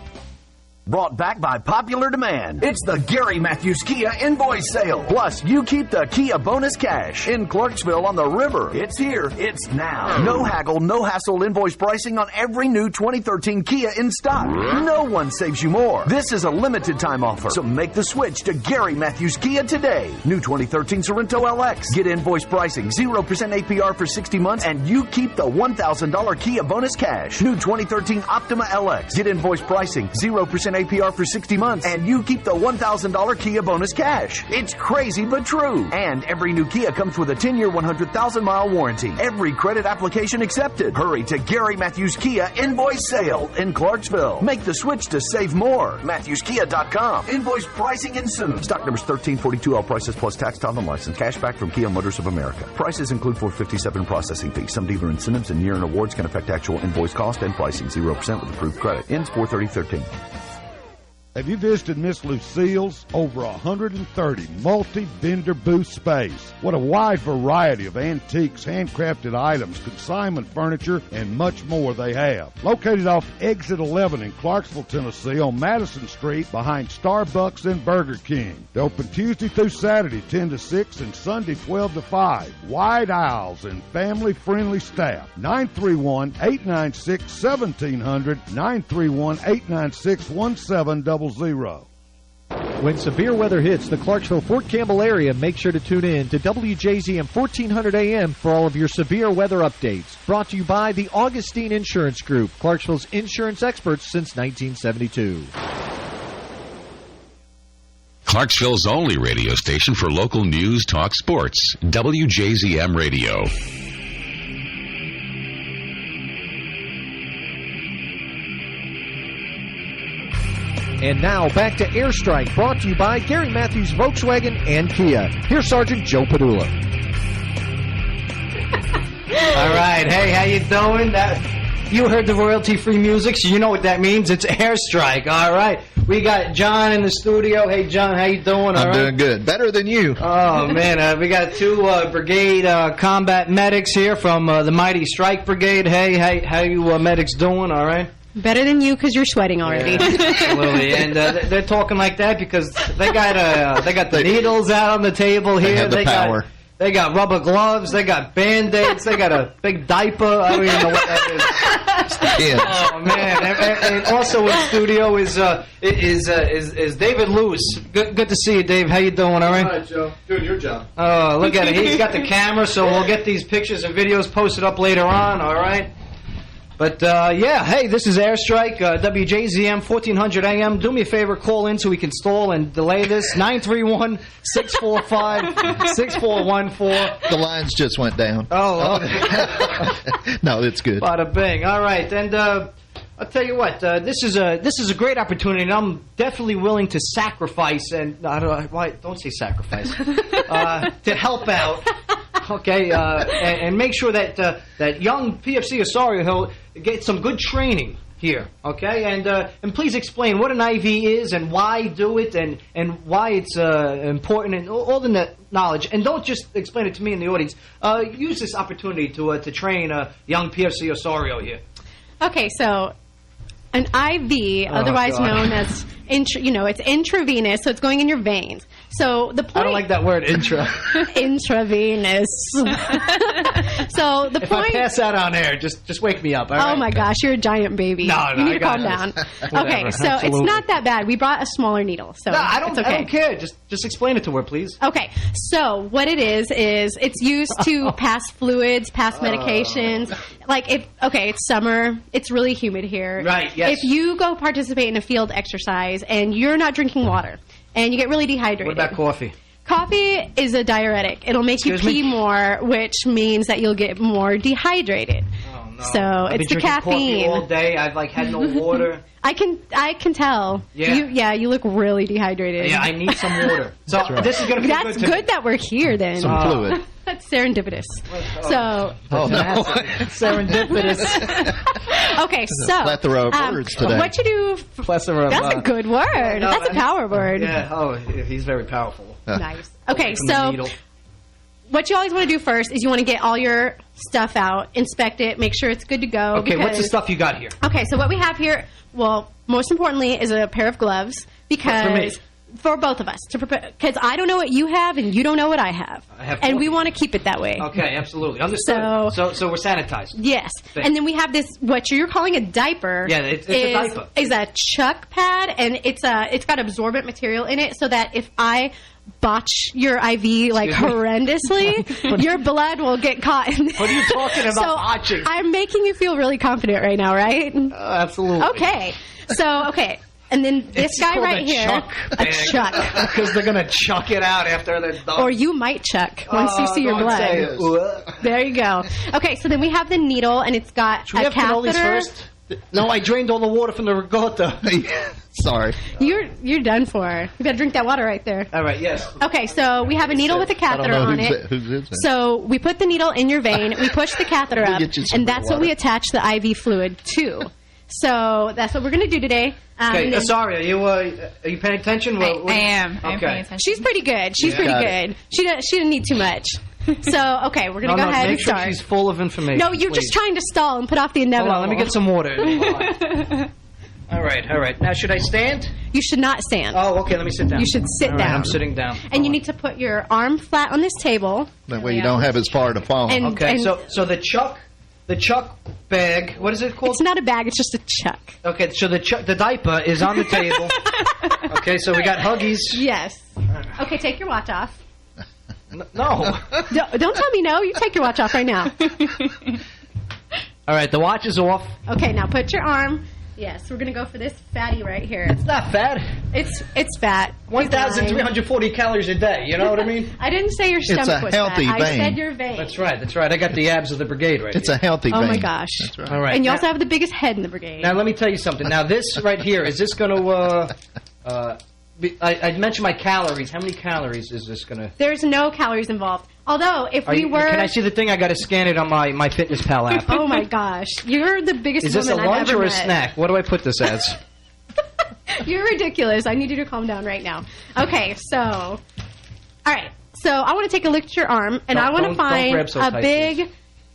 Brought back by popular demand. It's the Gary Matthews Kia Invoice Sale. Plus, you keep the Kia bonus cash in Clarksville on the river. It's here. It's now. No haggle, no hassle invoice pricing on every new 2013 Kia in stock. No one saves you more. This is a limited time offer, so make the switch to Gary Matthews Kia today. New 2013 Sorrento LX. Get invoice pricing, 0% APR for 60 months, and you keep the $1,000 Kia bonus cash. New 2013 Optima LX. Get invoice pricing, 0% APR for 60 months, and you keep the $1,000 Kia bonus cash. It's crazy but true. And every new Kia comes with a 10-year, 100,000-mile warranty. Every credit application accepted. Hurry to Gary Matthews Kia Invoice Sale in Clarksville. Make the switch to save more. MatthewsKia.com. Invoice pricing and soon. Stock numbers 1342, all prices plus tax, title, and license. Cash back from Kia Motors of America. Prices include $457 processing fee. Some dealer incentives and year-end awards can affect actual invoice cost and pricing. 0% with approved credit. Ends 4/30/13. Have you visited Miss Lucille's? Over 130 multi-vendor booth space. What a wide variety of antiques, handcrafted items, consignment furniture, and much more they have. Located off Exit 11 in Clarksville, Tennessee on Madison Street behind Starbucks and Burger King. They open Tuesday through Saturday 10 to 6 and Sunday 12 to 5. Wide aisles and family-friendly staff. 931-896-1700, 931-896-1700. When severe weather hits the Clarksville Fort Campbell area, make sure to tune in to WJZM 1400 AM for all of your severe weather updates. Brought to you by the Augustine Insurance Group, Clarksville's insurance experts since 1972. Clarksville's only radio station for local news, talk, sports. WJZM Radio. And now, back to Airstrike, brought to you by Gary Matthews Volkswagen and Kia. Here's Sergeant Joe Padula. All right. Hey, how you doing? You heard the royalty-free music, so you know what that means. It's Airstrike. All right. We got John in the studio. Hey, John, how you doing? I'm doing good. Better than you. Oh, man. We got two Brigade combat medics here from the mighty Strike Brigade. Hey, how you medics doing? All right. Better than you because you're sweating already. Yeah, absolutely, and they're talking like that because they got the needles out on the table here. They have the power. They got rubber gloves. They got Band-Aids. They got a big diaper. I don't even know what that is. Oh man! And also in studio is David Loos. Good to see you, Dave. How you doing? All right. All right, Joe. Doing your job. Oh, look at it. He's got the camera, so we'll get these pictures and videos posted up later on. All right. But, yeah, hey, this is Airstrike, WJZM 1400 AM. Do me a favor, call in so we can stall and delay this. 931-645-6414. The lines just went down. Oh, no, it's good. Bada bing. All right, and I'll tell you what, this is a great opportunity, and I'm definitely willing to sacrifice, and don't say sacrifice, to help out. Okay, and make sure that that young PFC Osorio he'll get some good training here. Okay, and please explain what an IV is and why do it and why it's important and all the knowledge. And don't just explain it to me in the audience. Use this opportunity to train young PFC Osorio here. Okay, so an IV, otherwise known as it's intravenous, so it's going in your veins. So the point, I don't like that word, intravenous. So the if point. I pass that on air, just wake me up. All right? Oh my gosh, you're a giant baby. No, you need to calm down. Okay, so absolutely. It's not that bad. We brought a smaller needle, so no, I don't care. Just explain it to her, please. Okay, so what it is it's used to pass fluids, pass medications. Like it's summer. It's really humid here. Right. Yes. If you go participate in a field exercise and you're not drinking water and you get really dehydrated. What about coffee? Coffee is a diuretic. It'll make you pee more, which means that you'll get more dehydrated. Oh, no. So I've it's been the drinking caffeine. Coffee all day. I've had no water. I can tell. Yeah. You look really dehydrated. Yeah, I need some water. So this is going to be That's good that we're here then. Some fluid. That's serendipitous. So. Oh, no. Serendipitous. Okay, so. Plethora of words today. What you do. Plethora of, that's a good word. No, that's a power word. Yeah, oh, he's very powerful. Nice. Okay, so. What you always want to do first is you want to get all your stuff out, inspect it, make sure it's good to go. Okay, what's the stuff you got here? Okay, so what we have here, well, most importantly, is a pair of gloves because for both of us, because I don't know what you have and you don't know what I have, and we want to keep it that way. Okay, absolutely, understood. So we're sanitized. Yes, and then we have this what you're calling a diaper. Yeah, it's a diaper. Is a chuck pad, and it's got absorbent material in it, so that if I botch your IV like horrendously, your blood will get caught in this. What are you talking about botching? I'm making you feel really confident right now, right? Absolutely. Okay. So, and then this guy right here, a chuck. Because they're going to chuck it out after they're done. Or you might chuck once you see your blood. There you go. Okay, so then we have the needle, and it's got Should we have catheter. cannolis first? No, I drained all the water from the regatta. Sorry. You're done for. You better drink that water right there. All right, yes. Okay, so we have a needle with a catheter on it. So we put the needle in your vein, we push the catheter up, and that's what we attach the IV fluid to. So that's what we're going to do today. Okay, sorry, are you paying attention? I am. Okay. I'm paying attention. She's pretty good. She's pretty good. She didn't need too much. So, okay, we're going to go ahead and start. Make sure she's full of information. No, you're just trying to stall and put off the inevitable. Hold on, let me get some water. All right. Now, should I stand? You should not stand. Oh, okay, let me sit down. You should sit down. I'm sitting down. And you need to put your arm flat on this table. That way you don't have as far to fall. Okay, so the chuck bag, what is it called? It's not a bag, it's just a chuck. Okay, so the diaper is on the table. Okay, so we got Huggies. Yes. Okay, take your watch off. No. Don't tell me no. You take your watch off right now. All right, the watch is off. Okay, now put your arm. Yes, we're going to go for this fatty right here. It's not fat. It's fat. 1,340 calories a day. You know what I mean? I didn't say your stomach was fat. I said your vein. That's right. I got the abs of the brigade right It's a healthy vein. Oh, my gosh. That's right. All right. And you also have the biggest head in the brigade. Now, let me tell you something. Now, this right here, is this going to... I mentioned my calories. How many calories is this going to... There's no calories involved. Although, if we were... Can I see the thing? I got to scan it on my MyFitnessPal app. Oh, my gosh. You're the biggest woman I've ever met. Is this a lunch or a snack? What do I put this as? You're ridiculous. I need you to calm down right now. Okay, so... All right. So, I want to take a look at your arm, and I want to find a big,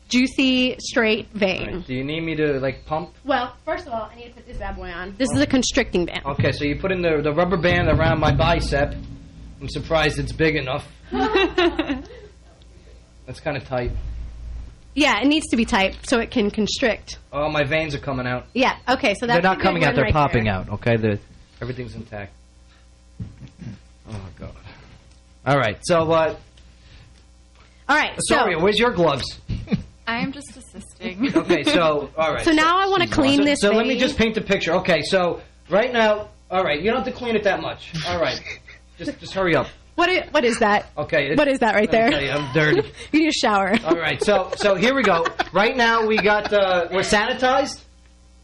juicy, straight vein. Right. Do you need me to, pump? Well, first of all, I need to put this bad boy on. This is a constricting band. Okay, so you put in the rubber band around my bicep. I'm surprised it's big enough. That's kind of tight. Yeah, it needs to be tight so it can constrict. Oh, my veins are coming out. Yeah, okay, so that's They're not coming out, they're popping out, okay? Everything's intact. Oh, God. All right, so, all right, sorry, where's your gloves? I am just assisting. Okay, so, all right. So now I want to clean this So vein. let me just paint the picture. Okay, so right now, all right, you don't have to clean it that much. All right, just hurry up. What is that? Okay. What is that right there? Okay, I'm dirty. You need a shower. All right, so here we go. Right now we got, we're sanitized.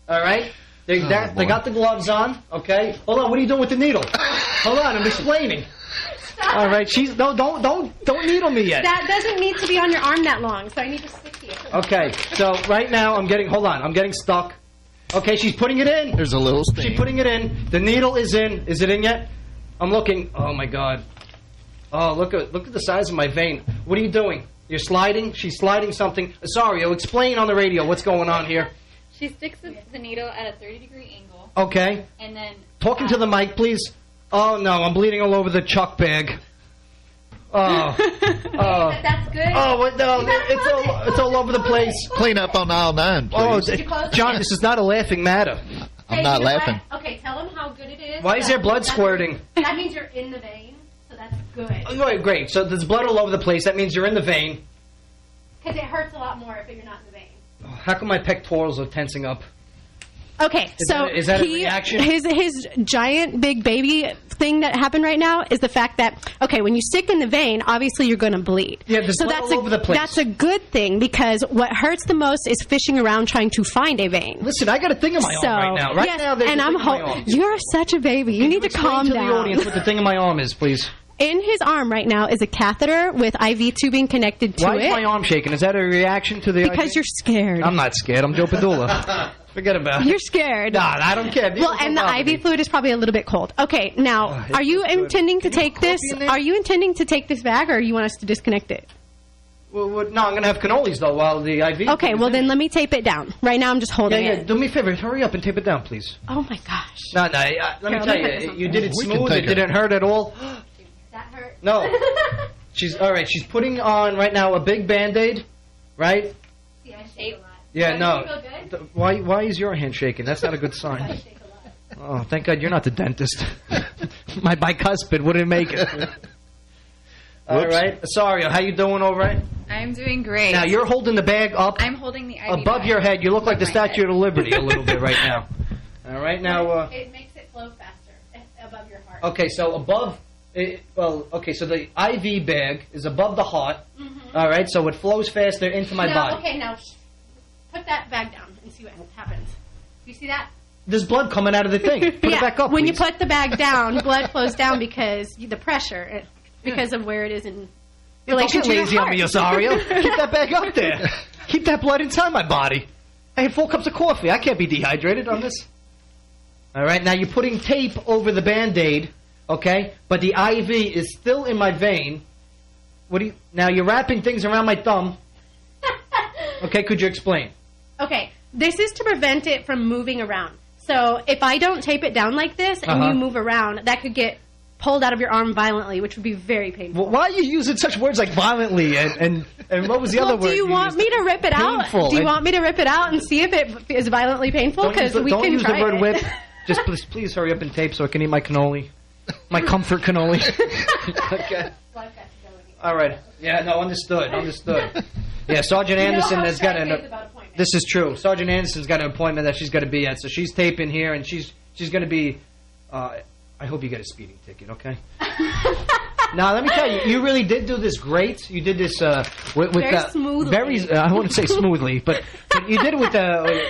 All right? They got the gloves on, okay? Hold on, what are you doing with the needle? Hold on, I'm explaining. Stop. All right, don't needle me yet. That doesn't need to be on your arm that long, so I need to stick to you. Okay, so right now I'm getting stuck. Okay, she's putting it in. There's a little sting. She's putting it in. The needle is in. Is it in yet? I'm looking. Oh, my God. Oh, look at the size of my vein. What are you doing? You're sliding? She's sliding something. Osorio, explain on the radio what's going on here. She sticks the needle at a 30-degree angle. Okay. And then... Talking to the mic, please. Oh, no, I'm bleeding all over the chuck bag. Oh. That's good. Oh, no, it's all over the place. Clean up on aisle 9, please. Oh, John, this is not a laughing matter. I'm not laughing. Okay, tell them how good it is. Why is there blood squirting? That means you're in the vein, so that's good. Oh, right, great. So there's blood all over the place. That means you're in the vein. Because it hurts a lot more if you're not in the vein. How come my pectorals are tensing up? Okay, Is that a reaction? His giant big baby thing that happened right now is the fact that, okay, when you stick in the vein, obviously you're going to bleed. Yeah, there's blood all over the place. That's a good thing, because what hurts the most is fishing around trying to find a vein. Listen, I got a thing in my arm right now. Right now, there's and a I'm thing in my arm. You're such a baby. You need to calm down. Explain to the audience what the thing in my arm is, please. In his arm right now is a catheter with IV tubing connected to it. Why is my arm shaking? Is that a reaction to the Because IV? you're scared. I'm not scared. I'm Joe Padula. Forget about it. You're scared. Nah, I don't care. Well, and the IV fluid is probably a little bit cold. Okay, now, are you intending to take this? Are you intending to take this bag, or you want us to disconnect it? Well, no, I'm going to have cannolis, though, while the IV... Okay, well, then let me tape it down. Right now, I'm just holding it. Do me a favor. Hurry up and tape it down, please. Oh, my gosh. No, let me tell you. You did it smooth. It didn't hurt at all. That hurt? No. All right, she's putting on, right now, a big Band-Aid, right? Yeah, I shake a lot. Yeah, no. Does it feel good? Why is your hand shaking? That's not a good sign. I shake a lot. Oh, thank God you're not the dentist. My bicuspid wouldn't make it. All right. Sorry, how you doing? All right? I'm doing great. Now, you're holding the bag up. I'm holding the IV above bag. your head. You look like the Statue of Liberty a little bit right now. All right, now... it makes it flow faster above your heart. Okay, so above... so the IV bag is above the heart. All right, so it flows faster into my body. Okay, now put that bag down and see what happens. Do you see that? There's blood coming out of the thing. Put it back up, when please. you put the bag down, blood flows down because the pressure, because of where it is in relation Don't to get your lazy heart. on me, Osorio. Keep that bag up there. Keep that blood inside my body. I had 4 cups of coffee. I can't be dehydrated on this. All right, now you're putting tape over the Band-Aid, okay? But the IV is still in my vein. Now you're wrapping things around my thumb. Okay, could you explain? Okay, this is to prevent it from moving around. So if I don't tape it down like this and you move around, that could get pulled out of your arm violently, which would be very painful. Well, why are you using such words like violently and what was the other word? Do you want me to rip it out? Painful. Do you want me to rip it out and see if it is violently painful? Because we don't can use try the word it. whip. Just please hurry up and tape so I can eat my cannoli. My comfort cannoli. Okay. All right. Yeah, no, understood. Yeah, Sergeant Anderson has got this is true. Sergeant Anderson's got an appointment that she's got to be at, so she's taping here, and she's going to be. I hope you get a speeding ticket, okay? Now, let me tell you, you really did do this great. You did this with very smoothly. I wouldn't say smoothly, but you did it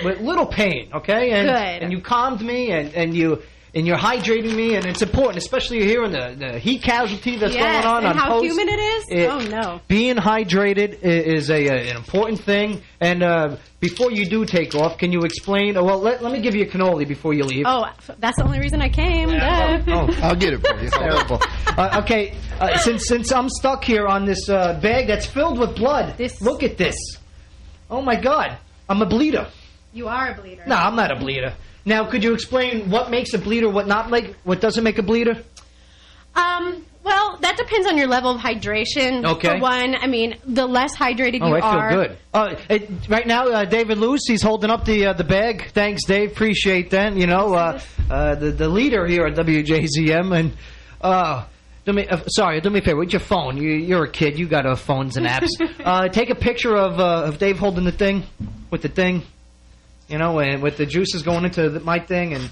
with little pain, okay? And, Good. And you calmed me, and you're hydrating me, and it's important, especially here in the heat casualty that's going on. And how post. humid it is? Oh, no. Being hydrated is an important thing. And before you do take off, can you explain? Well, let me give you a cannoli before you leave. Oh, that's the only reason I came. I'll get it for you. Terrible. Okay, since I'm stuck here on this bag that's filled with blood, look at this. Oh, my God. I'm a bleeder. You are a bleeder. No, I'm not a bleeder. Now, could you explain what makes a bleeder, what doesn't make a bleeder? Well, that depends on your level of hydration. Okay. For one, I mean, the less hydrated you are. Oh, I feel good. Right now, David Loos, he's holding up the bag. Thanks, Dave. Appreciate that. You know, the leader here at WJZM. And do me a favor. With your phone, you're a kid. You got phones and apps. Take a picture of Dave holding the thing with the thing. You know, and with the juices going into my thing, and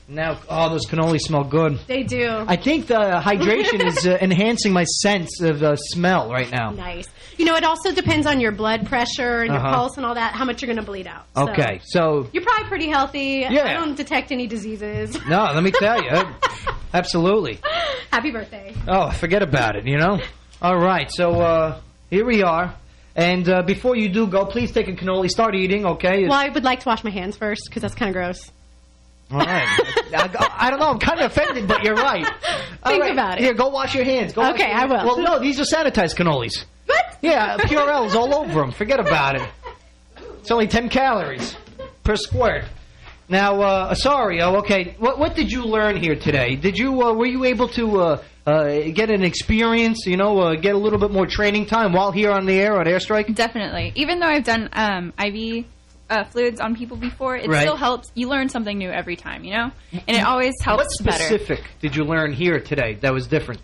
now, those cannolis smell good. They do. I think the hydration is enhancing my sense of smell right now. Nice. You know, it also depends on your blood pressure and your pulse and all that, how much you're going to bleed out. Okay, so... You're probably pretty healthy. Yeah. I don't detect any diseases. No, let me tell you. Absolutely. Happy birthday. Oh, forget about it, you know? All right, so here we are. And before you do go, please take a cannoli. Start eating, okay? Well, I would like to wash my hands first, because that's kind of gross. All right. I don't know. I'm kind of offended, but you're right. Think about it. Here, go wash your hands. Go Okay, I will. Well, no, these are sanitized cannolis. What? Yeah, Purell's all over them. Forget about it. It's only 10 calories per squirt. Now, Osorio, okay, what did you learn here today? Were you able to get an experience, you know, get a little bit more training time while here on the air at Airstrike? Definitely. Even though I've done IV fluids on people before, it still helps. You learn something new every time, you know? And it always helps better. What specific did you learn here today that was different?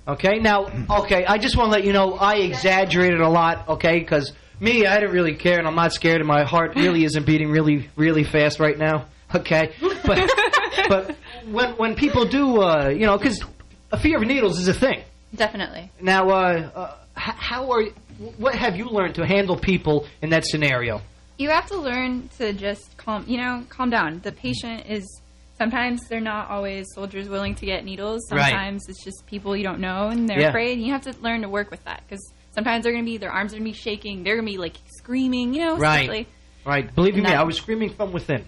Okay, now, I just want to let you know I exaggerated a lot, okay, because... Me, I didn't really care, and I'm not scared, and my heart really isn't beating really, really fast right now. Okay, but when people do, because a fear of needles is a thing. Definitely. Now, what have you learned to handle people in that scenario? You have to learn to just calm down. The patient is, sometimes they're not always soldiers willing to get needles. Sometimes it's just people you don't know and they're afraid. And you have to learn to work with that because sometimes their arms are going to be shaking. They're going to be like screaming, Right. Right. Believe me, I was screaming from within.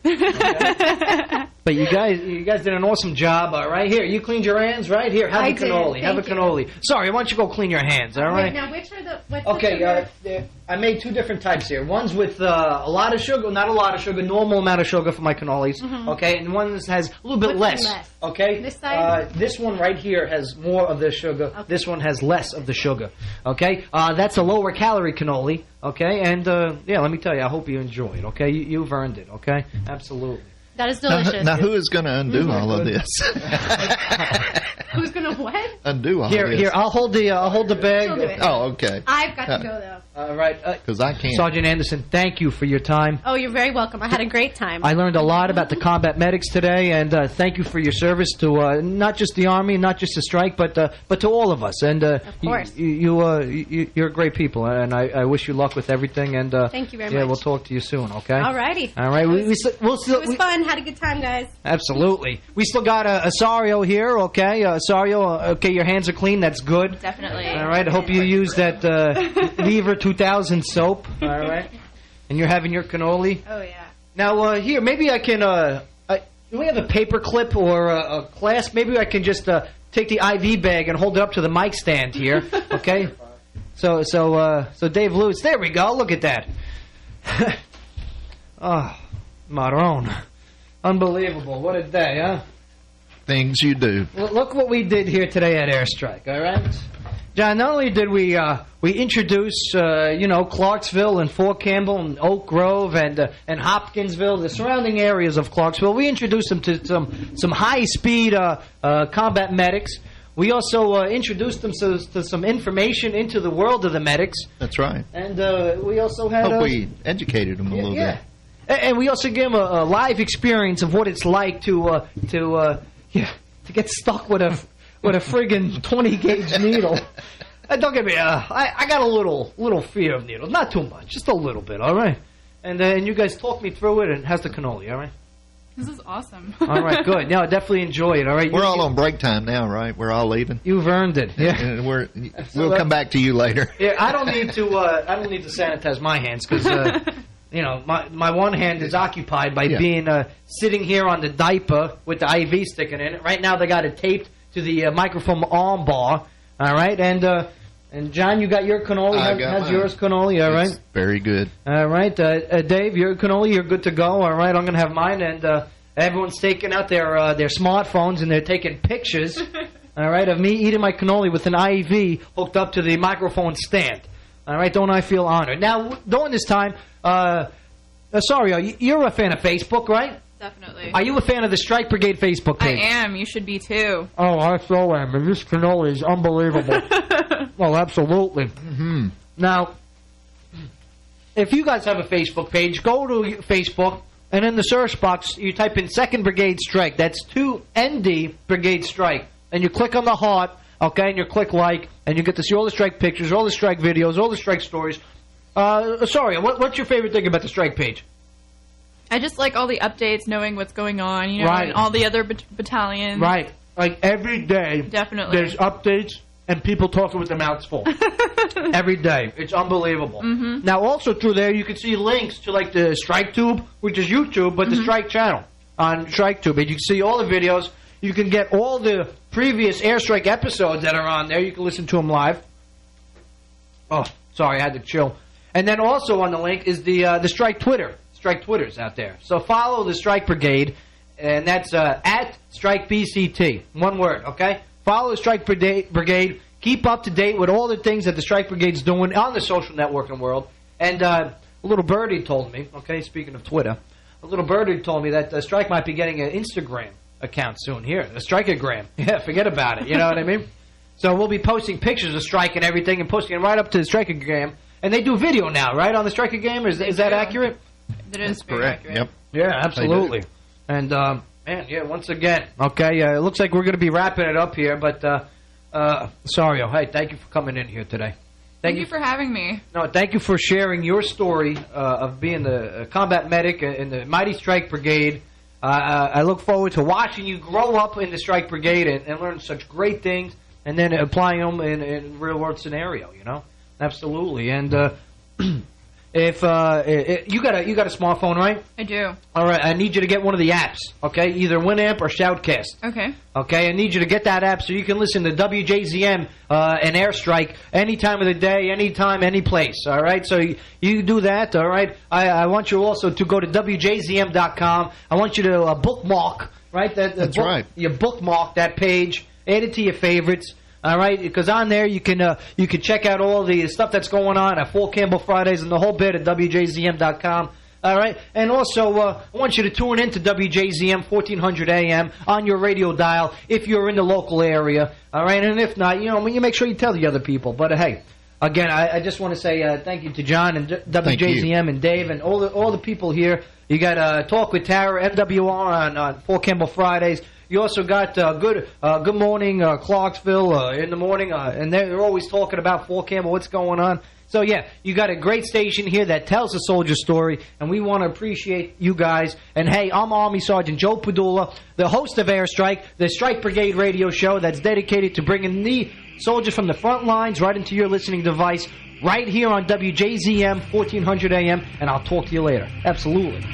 But you guys did an awesome job. Right here, you cleaned your hands. Right here, have a cannoli. Have a cannoli. Sorry, why don't you go clean your hands? All right. Now, what's okay. the sugar? I made two different types here. One's with a lot of sugar, not a lot of sugar, normal amount of sugar for my cannolis. Okay, and one has a little bit less. Okay. This side. This one right here has more of the sugar. Okay. This one has less of the sugar. Okay. That's a lower calorie cannoli. Okay, and let me tell you, I hope you enjoy it. Okay, you've earned it. Okay, absolutely. That is delicious. Now who is going to undo all of this? Who's going to what? Undo all of this. Here, I'll hold the bag. Oh, okay. I've got to go, though. All right. Because I can't. Sergeant Anderson, thank you for your time. Oh, you're very welcome. I had a great time. I learned a lot about the combat medics today, and thank you for your service to not just the Army, not just the strike, but to all of us. And of course. You're great people, and I wish you luck with everything. And thank you very much. Yeah, we'll talk to you soon, okay? All righty. All right. It was fun. Had a good time, guys. Absolutely. We still got Osorio here, okay? Osorio, okay, your hands are clean. That's good. Definitely. All right. I hope you use that Lever 2000 soap. All right. And you're having your cannoli. Oh, yeah. Now, here, maybe I can, do we have a paper clip or a clasp? Maybe I can just take the IV bag and hold it up to the mic stand here, okay? So Dave Loos, there we go. Look at that. Oh, Marone. Unbelievable. What a day, huh? Things you do. Look what we did here today at Airstrike, all right? John, not only did we introduce, Clarksville and Fort Campbell and Oak Grove and Hopkinsville, the surrounding areas of Clarksville, we introduced them to some high-speed combat medics. We also introduced them to some information into the world of the medics. That's right. And we also had... Hope we educated them a little bit. And we also gave them a live experience of what it's like to get stuck with a friggin' 20-gauge needle. Don't get me. I got a little fear of needles, not too much, just a little bit. All right. And you guys talk me through it. And how's the cannoli? All right. This is awesome. All right, good. Yeah, definitely enjoy it. All right. We're all on break time now, right? We're all leaving. You've earned it. Yeah. And we'll come back to you later. Yeah, I don't need to sanitize my hands because. My one hand is occupied by being sitting here on the diaper with the IV sticking in it. Right now they got it taped to the microphone arm bar. All right, and John, you got your cannoli. How's yours cannoli? All right, it's very good. All right, Dave, your cannoli, you're good to go. All right, I'm gonna have mine, and everyone's taking out their smartphones and they're taking pictures. All right, of me eating my cannoli with an IV hooked up to the microphone stand. All right, don't I feel honored? Now, during this time, sorry, you're a fan of Facebook, right? Definitely. Are you a fan of the Strike Brigade Facebook page? I am. You should be, too. Oh, I so am. And this cannoli is unbelievable. Well, absolutely. Mm-hmm. Now, if you guys have a Facebook page, go to Facebook, and in the search box, you type in 2nd Brigade Strike. That's 2ND Brigade Strike. And you click on the heart, okay, and you click like, and you get to see all the strike pictures, all the strike videos, all the strike stories. Sorry, what's your favorite thing about the strike page? I just like all the updates, knowing what's going on, right. And all the other battalions. Right. Like every day, definitely. There's updates and people talking with their mouths full. Every day. It's unbelievable. Mm-hmm. Now, also through there, you can see links to like the Strike Tube, which is YouTube, but the Strike channel on Strike Tube. And you can see all the videos. You can get all the previous Airstrike episodes that are on there. You can listen to them live. Oh, sorry, I had to chill. And then also on the link is the Strike Twitter. Strike Twitter's out there. So follow the Strike Brigade, and that's at Strike BCT. One word, okay? Follow the Strike Brigade. Keep up to date with all the things that the Strike Brigade's doing on the social networking world. And a little birdie told me, okay, speaking of Twitter, a little birdie told me that Strike might be getting an Instagram account soon here. The Strikeogram. Yeah, forget about it. You know what I mean? So we'll be posting pictures of Strike and everything and posting it right up to the Strikeogram. And they do video now, right, on the Strikeogram? Is that accurate? That is correct. Accurate. Yep. Yeah, absolutely. And, man, yeah, once again, okay, it looks like we're going to be wrapping it up here, but, Osorio, hey, thank you for coming in here today. Thank you for having me. No, thank you for sharing your story of being the combat medic in the mighty Strike Brigade. I look forward to watching you grow up in the Strike Brigade and learn such great things and then applying them in real-world scenario, you know? Absolutely. And if you got a smartphone, right? I do. All right, I need you to get one of the apps, okay? Either Winamp or Shoutcast. Okay. Okay, I need you to get that app so you can listen to WJZM and Airstrike any time of the day, anytime, any place, all right? So you do that, all right? I want you also to go to WJZM.com. I want you to bookmark, right? That's right. You bookmark that page, add it to your favorites. All right, because on there you can check out all the stuff that's going on at Fort Campbell Fridays and the whole bit at WJZM.com. All right, and also I want you to tune in to WJZM 1400 AM on your radio dial if you're in the local area. All right, and if not, you make sure you tell the other people. But hey, again, I just want to say thank you to John and WJZM and Dave and all the people here. You got Talk with Tara, MWR on Fort Campbell Fridays. You also got Good Morning Clarksville in the morning, and they're always talking about Fort Campbell, what's going on. So, yeah, you got a great station here that tells a soldier story, and we want to appreciate you guys. And, hey, I'm Army Sergeant Joe Padula, the host of Airstrike, the Strike Brigade radio show that's dedicated to bringing the soldiers from the front lines right into your listening device right here on WJZM 1400 AM, and I'll talk to you later. Absolutely.